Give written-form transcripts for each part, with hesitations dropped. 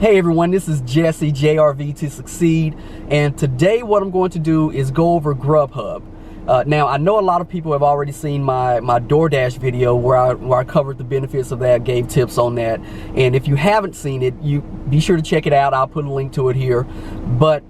Hey everyone, this is Jesse, JRV to Succeed, and today what I'm going to do is go over Grubhub. Now, I know a lot of people have already seen my DoorDash video where I covered the benefits of that, gave tips on that, and if you haven't seen it, you be sure to check it out. I'll put a link to it here. But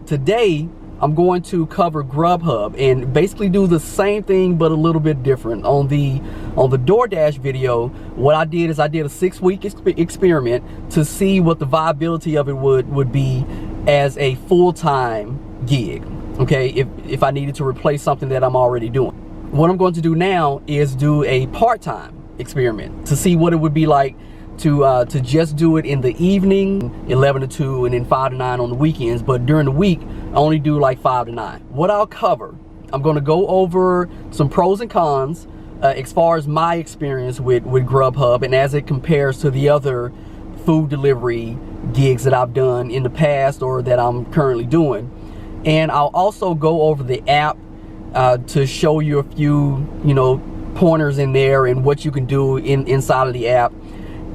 today, I'm going to cover Grubhub and basically do the same thing but a little bit different. On the DoorDash video, what I did is I did a 6-week experiment to see what the viability of it would be as a full-time gig, okay, if I needed to replace something that I'm already doing. What I'm going to do now is do a part-time experiment to see what it would be like to just do it in the evening, 11 to 2, and then 5 to 9 on the weekends, but during the week I only do like 5 to 9. What I'll cover, I'm going to go over some pros and cons as far as my experience with Grubhub and as it compares to the other food delivery gigs that I've done in the past or that I'm currently doing. And I'll also go over the app to show you a few, pointers in there and what you can do inside of the app.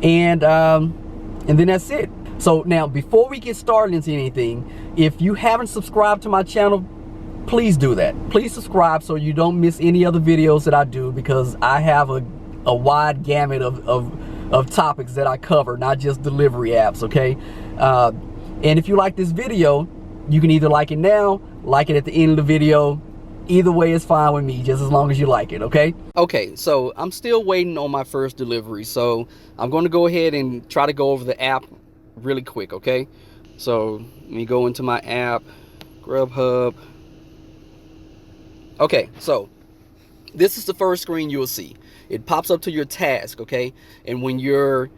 And then that's it. So now, before we get started into anything, if you haven't subscribed to my channel, please do that. Please subscribe so you don't miss any other videos that I do, because I have a wide gamut of topics that I cover, not just delivery apps, okay? And if you like this video, you can either like it now, like it at the end of the video. Either way is fine with me, just as long as you like it, okay? Okay, so I'm still waiting on my first delivery, so I'm going to go ahead and try to go over the app really quick, okay? So let me go into my app, Grubhub. Okay, so this is the first screen you will see. It pops up to your task, okay? And when you're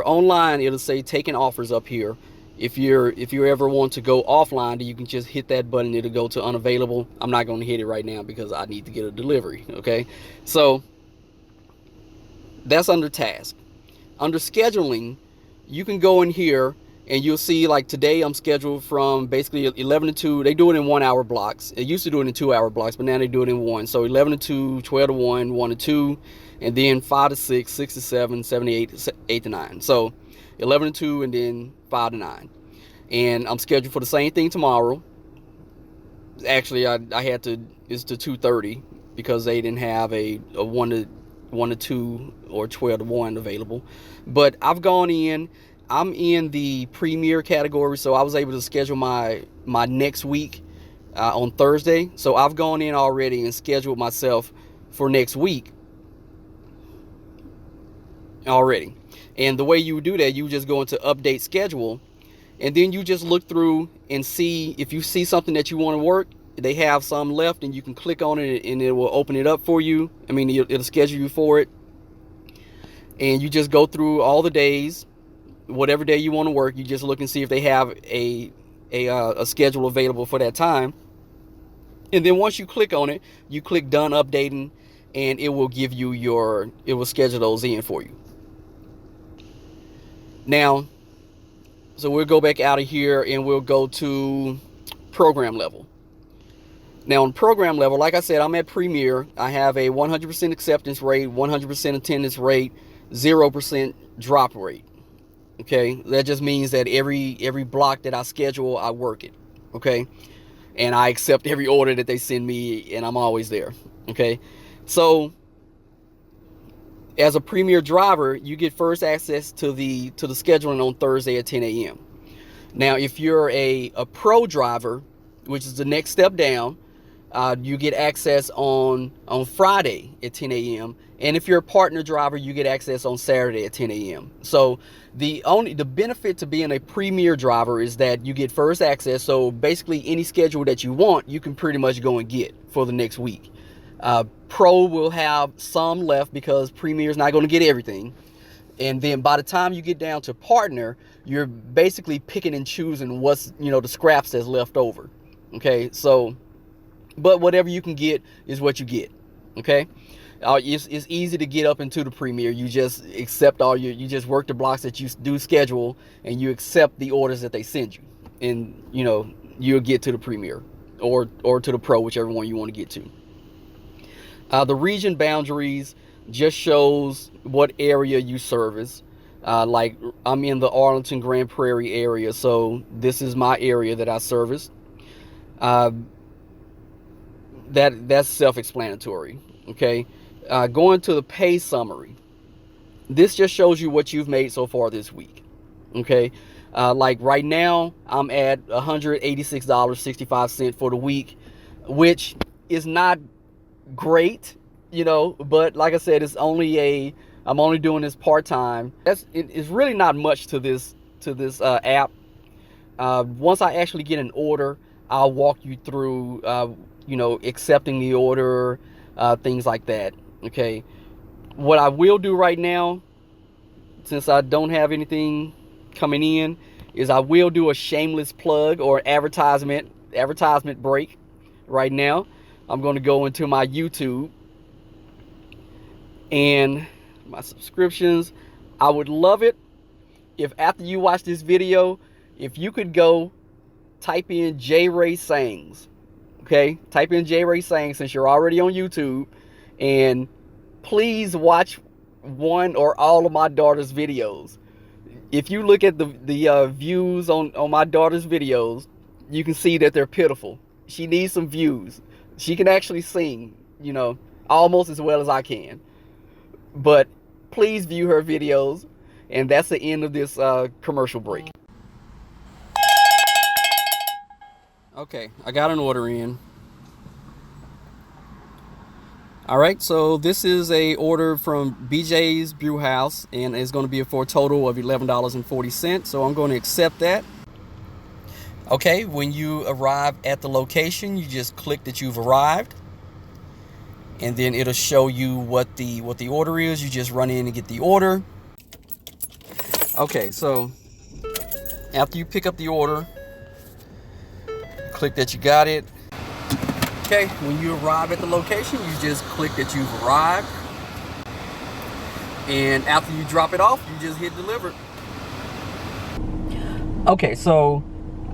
online, it'll say taking offers up here. If you ever want to go offline, you can just hit that button. It'll go to unavailable. I'm not going to hit it right now because I need to get a delivery, okay? So that's under task. Under scheduling, you can go in here and you'll see, like, today I'm scheduled from basically 11 to 2. They do it in 1 hour blocks. They used to do it in 2 hour blocks, but now they do it in 1. So 11 to 2, 12 to 1, 1 to 2, and then 5 to 6, 6 to 7, 7 to 8, 8 to 9. So 11 to 2 and then 5 to 9. And I'm scheduled for the same thing tomorrow. Actually, I had to, it's to 2:30 because they didn't have a 1 to 2 or 12 to 1 available. But I've gone in, I'm in the Premier category, so I was able to schedule my next week on Thursday. So I've gone in already and scheduled myself for next week already. And the way you do that, you just go into update schedule, and then you just look through and see if you see something that you want to work. They have some left, and you can click on it and it will open it up for you. I mean, it'll schedule you for it. And you just go through all the days, whatever day you want to work. You just look and see if they have a schedule available for that time. And then once you click on it, you click done updating, and it will give you it will schedule those in for you. Now, so we'll go back out of here and we'll go to program level. Now, on program level, like I said, I'm at Premier. I have a 100% acceptance rate, 100% attendance rate, 0% drop rate. Okay, that just means that every block that I schedule, I work it. Okay, and I accept every order that they send me, and I'm always there. Okay, so as a Premier driver, you get first access to the scheduling on Thursday at 10 a.m. Now, if you're a pro driver, which is the next step down, you get access on Friday at 10 a.m. And if you're a partner driver, you get access on Saturday at 10 a.m. So the benefit to being a Premier driver is that you get first access. So basically any schedule that you want, you can pretty much go and get for the next week. Pro will have some left because Premier is not going to get everything. And then by the time you get down to partner, you're basically picking and choosing what's, the scraps that's left over. Okay, so, but whatever you can get is what you get. Okay, it's easy to get up into the Premier. You just accept you just work the blocks that you do schedule, and you accept the orders that they send you, and you'll get to the Premier or to the Pro, whichever one you want to get to. The region boundaries just shows what area you service. Like I'm in the Arlington Grand Prairie area, so this is my area that I service. That's self-explanatory. Okay, going to the pay summary. This just shows you what you've made so far this week. Okay, like right now I'm at $186.65 for the week, which is not great, you know, but like I said, I'm only doing this part-time. It's really not much to this app. Once I actually get an order, I'll walk you through you know, accepting the order, things like that. Okay, what I will do right now, since I don't have anything coming in, is I will do a shameless plug or advertisement break. Right now I'm going to go into my YouTube and my subscriptions. I would love it if after you watch this video, if you could go type in J Ray Sings. Okay, type in J Ray Sings since you're already on YouTube, and please watch one or all of my daughter's videos. If you look at the views on my daughter's videos, you can see that they're pitiful. She needs some views. She can actually sing, you know, almost as well as I can. But please view her videos. And that's the end of this commercial break. Okay, I got an order in. All right, so this is a order from BJ's Brew House, and it's going to be for a total of $11.40. So I'm going to accept that. Okay, when you arrive at the location, you just click that you've arrived, and then it'll show you what the order is. You just run in and get the order. Okay, so after you pick up the order, click that you got it. Okay, when you arrive at the location, you just click that you've arrived, and after you drop it off, you just hit deliver. Okay, so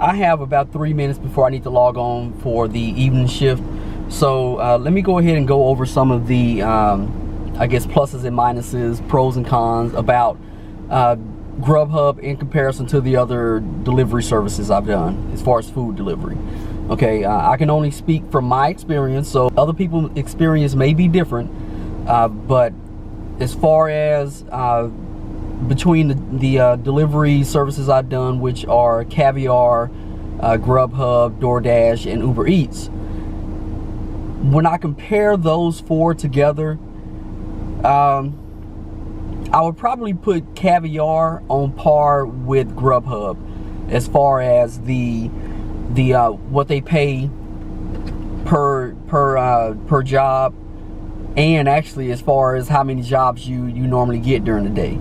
I have about 3 minutes before I need to log on for the evening shift. So let me go ahead and go over some of the, I guess, pluses and minuses, pros and cons about Grubhub in comparison to the other delivery services I've done as far as food delivery. Okay, I can only speak from my experience, so other people's experience may be different, but as far as between the delivery services I've done, which are Caviar, Grubhub, DoorDash, and Uber Eats, when I compare those four together, I would probably put Caviar on par with Grubhub as far as the what they pay per job, and actually as far as how many jobs you normally get during the day.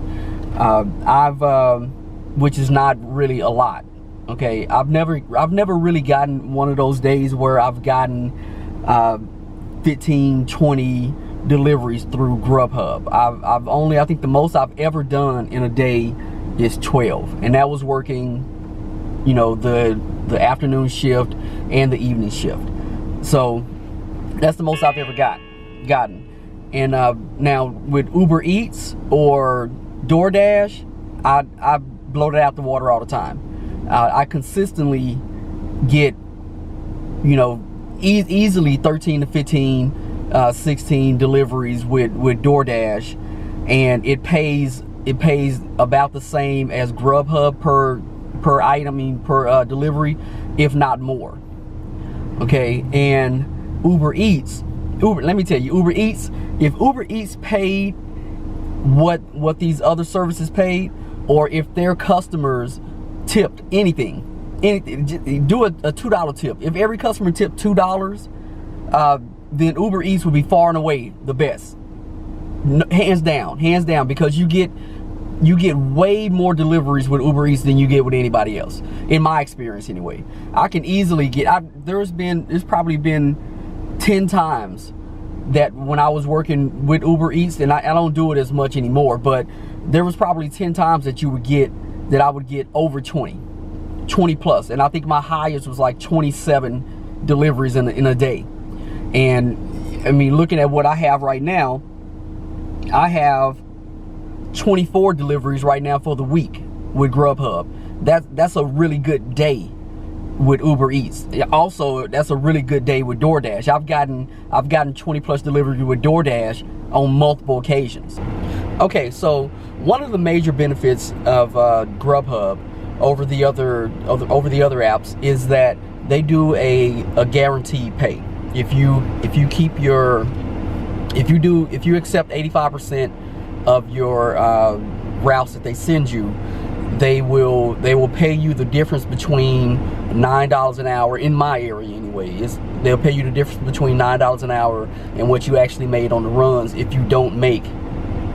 Which is not really a lot. Okay, I've never really gotten one of those days where I've gotten 15, 20 deliveries through Grubhub. I think the most I've ever done in a day is 12, and that was working, you know, the afternoon shift and the evening shift. So that's the most I've ever gotten. And now with Uber Eats or DoorDash, I blow it out the water all the time. I consistently get, you know, easily 13 to 15, 16 deliveries with DoorDash, and it pays about the same as Grubhub per item, per delivery, if not more. Okay, and Uber Eats, let me tell you, Uber Eats, if Uber Eats paid what these other services paid, or if their customers tipped anything, do a $2 tip. If every customer tipped $2, then Uber Eats would be far and away the best, hands down, because you get way more deliveries with Uber Eats than you get with anybody else, in my experience anyway. I can easily get, there's probably been 10 times that when I was working with Uber Eats, and I don't do it as much anymore, but there was probably 10 times that I would get over 20 plus, and I think my highest was like 27 deliveries in a day. And I mean, looking at what I have right now, I have 24 deliveries right now for the week with Grubhub. That's a really good day with Uber Eats. Also, that's a really good day with DoorDash. I've gotten 20 plus deliveries with DoorDash on multiple occasions. Okay, so one of the major benefits of Grubhub over the other apps is that they do a guaranteed pay. If you accept 85% of your routes that they send you, they will pay you the difference between $9 an hour, in my area anyway. They'll pay you the difference between $9 an hour and what you actually made on the runs if you don't make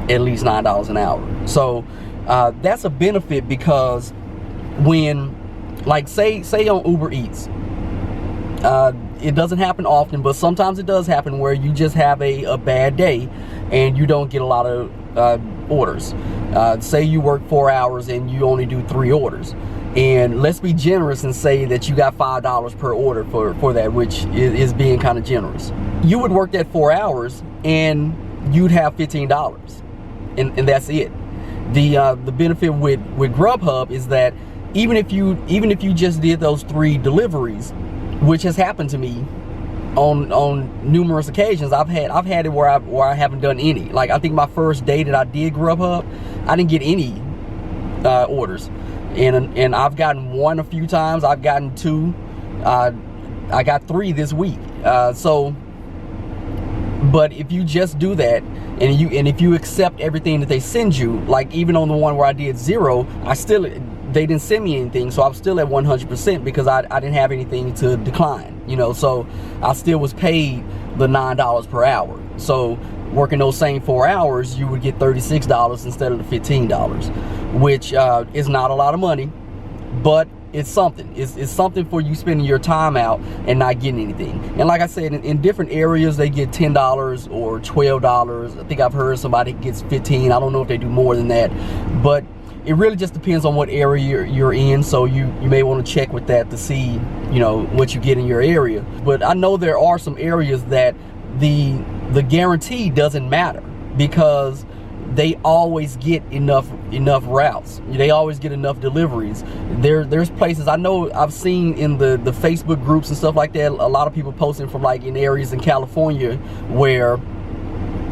at least $9 an hour. So that's a benefit, because when, like, say on Uber Eats, it doesn't happen often, but sometimes it does happen where you just have a bad day and you don't get a lot of orders. Say you work 4 hours and you only do 3 orders, and let's be generous and say that you got $5 per order for that, which is being kind of generous. You would work that 4 hours and you'd have $15, and that's it. The benefit with Grubhub is that even if you just did those 3 deliveries, which has happened to me on numerous occasions, I've had it where I haven't done any. Like, I think my first day that I did Grubhub, I didn't get any orders, and I've gotten 1 a few times. I've gotten 2. I got 3 this week. But if you just do that, and if you accept everything that they send you, like even on the one where I did 0, they didn't send me anything, so I'm still at 100% because I didn't have anything to decline, you know. So I still was paid the $9 per hour. So working those same 4 hours, you would get $36 instead of the $15, which is not a lot of money, but it's something. It's something for you spending your time out and not getting anything. And like I said, in different areas, they get $10 or $12. I think I've heard somebody gets 15. I don't know if they do more than that, but it really just depends on what area you're in. So you may want to check with that to see, you know, what you get in your area. But I know there are some areas that the guarantee doesn't matter, because they always get enough routes. They always get enough deliveries. There's places I know, I've seen in the Facebook groups and stuff like that, a lot of people posting from like in areas in California where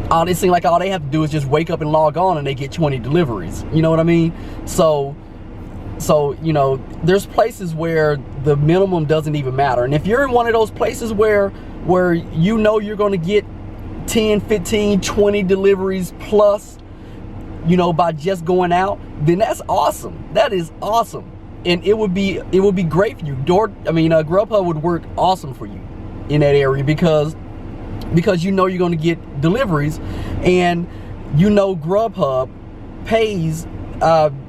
it seems like all they have to do is just wake up and log on and they get 20 deliveries. You know what I mean? So you know, there's places where the minimum doesn't even matter. And if you're in one of those places where you know you're going to get 10, 15, 20 deliveries plus, you know, by just going out, then that's awesome. That is awesome. And it would be great for you. Grubhub would work awesome for you in that area, because you know you're going to get deliveries, and you know Grubhub pays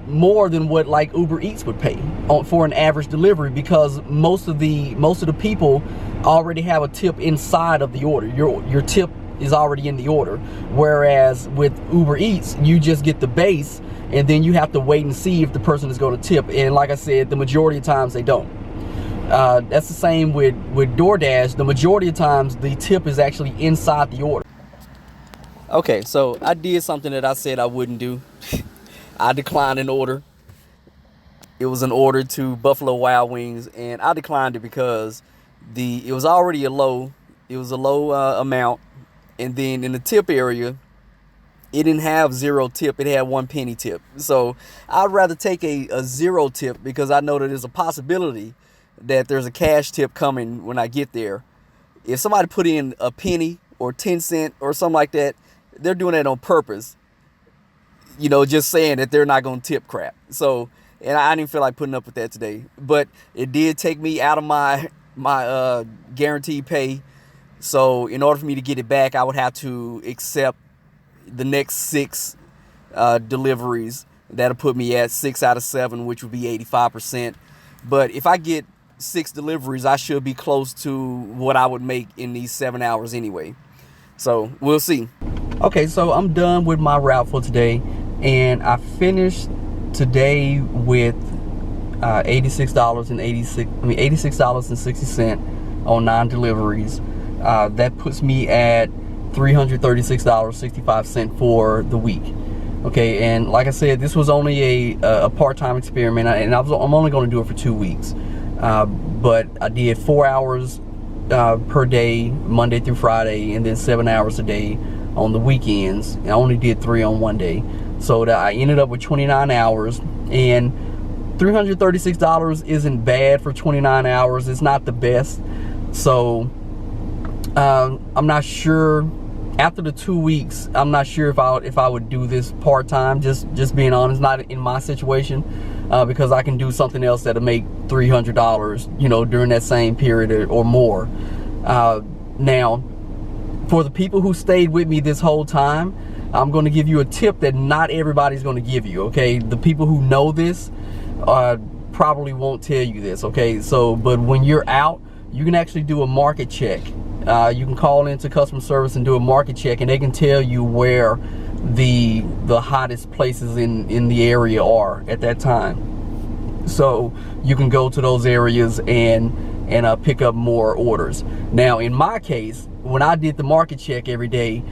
more than what like Uber Eats would pay for an average delivery, because most of the people already have a tip inside of the order. Your tip is already in the order, whereas with Uber Eats, you just get the base, and then you have to wait and see if the person is going to tip. And like I said, the majority of times they don't. That's the same with DoorDash. The majority of times the tip is actually inside the order. Okay, so I did something that I said I wouldn't do. I declined an order. It was an order to Buffalo Wild Wings, and I declined it because it was already a low amount, and then in the tip area, it didn't have 0 tip, it had 1 penny tip. So I'd rather take a 0 tip, because I know that there's a possibility that there's a cash tip coming when I get there. If somebody put in a penny or 10 cents or something like that, they're doing that on purpose, you know, just saying that they're not going to tip crap. So, and I didn't feel like putting up with that today, but it did take me out of my guaranteed pay. So in order for me to get it back, I would have to accept the next 6 deliveries. That'll put me at 6 out of 7, which would be 85%. But if I get 6 deliveries, I should be close to what I would make in these 7 hours anyway. So we'll see. Okay, so I'm done with my route for today, and I finished today with $86.60 on 9 deliveries. That puts me at $336.65 for the week. Okay, and like I said, this was only a part-time experiment, and I'm only going to do it for 2 weeks. But I did 4 hours per day, Monday through Friday, and then 7 hours a day on the weekends. And I only did 3 on one day, so that I ended up with 29 hours. And $336 isn't bad for 29 hours. It's not the best. So I'm not sure. After the 2 weeks, I'm not sure if I would do this part-time, just being honest, not in my situation, because I can do something else that'll make $300, you know, during that same period or more. Now, for the people who stayed with me this whole time, I'm going to give you a tip that not everybody's going to give you, okay? The people who know this probably won't tell you this, okay? So, but when you're out, you can actually do a market check. You can call into customer service and do a market check, and they can tell you where the hottest places in the area are at that time. So you can go to those areas and pick up more orders. Now, in my case, when I did the market check every day,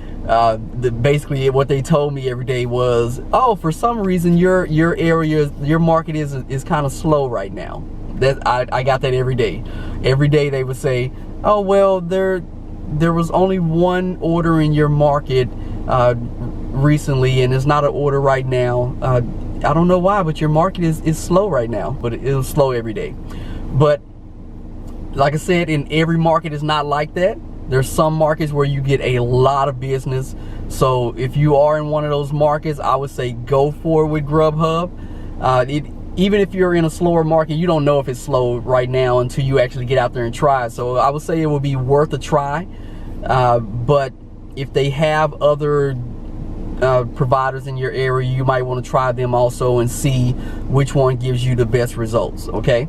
basically what they told me every day was, oh, for some reason your area, your market is kind of slow right now. That I got that every day. Every day they would say, oh, well, there was only one order in your market recently, and it's not an order right now. I don't know why, but your market is slow right now. But it was slow every day. But like I said, in every market is not like that. There's some markets where you get a lot of business. So if you are in one of those markets, I would say go for it with Grubhub. Even if you're in a slower market, you don't know if it's slow right now until you actually get out there and try. So I would say it would be worth a try. But if they have other providers in your area, you might want to try them also and see which one gives you the best results, okay?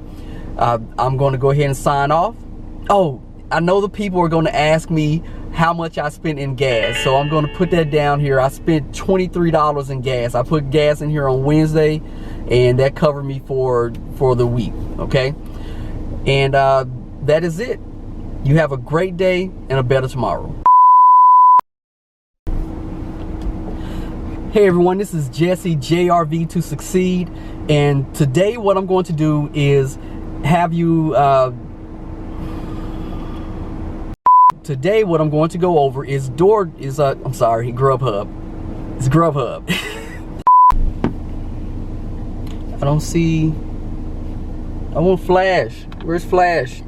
I'm going to go ahead and sign off. Oh, I know the people are going to ask me how much I spent in gas, so I'm going to put that down here. I spent $23 in gas. I put gas in here on Wednesday, and that covered me for the week, okay? And that is it. You have a great day and a better tomorrow. Hey everyone, this is Jesse, JRV to Succeed, and today what I'm going to do is have you today what I'm going to go over is Grubhub. It's Grubhub. I want Flash. Where's Flash?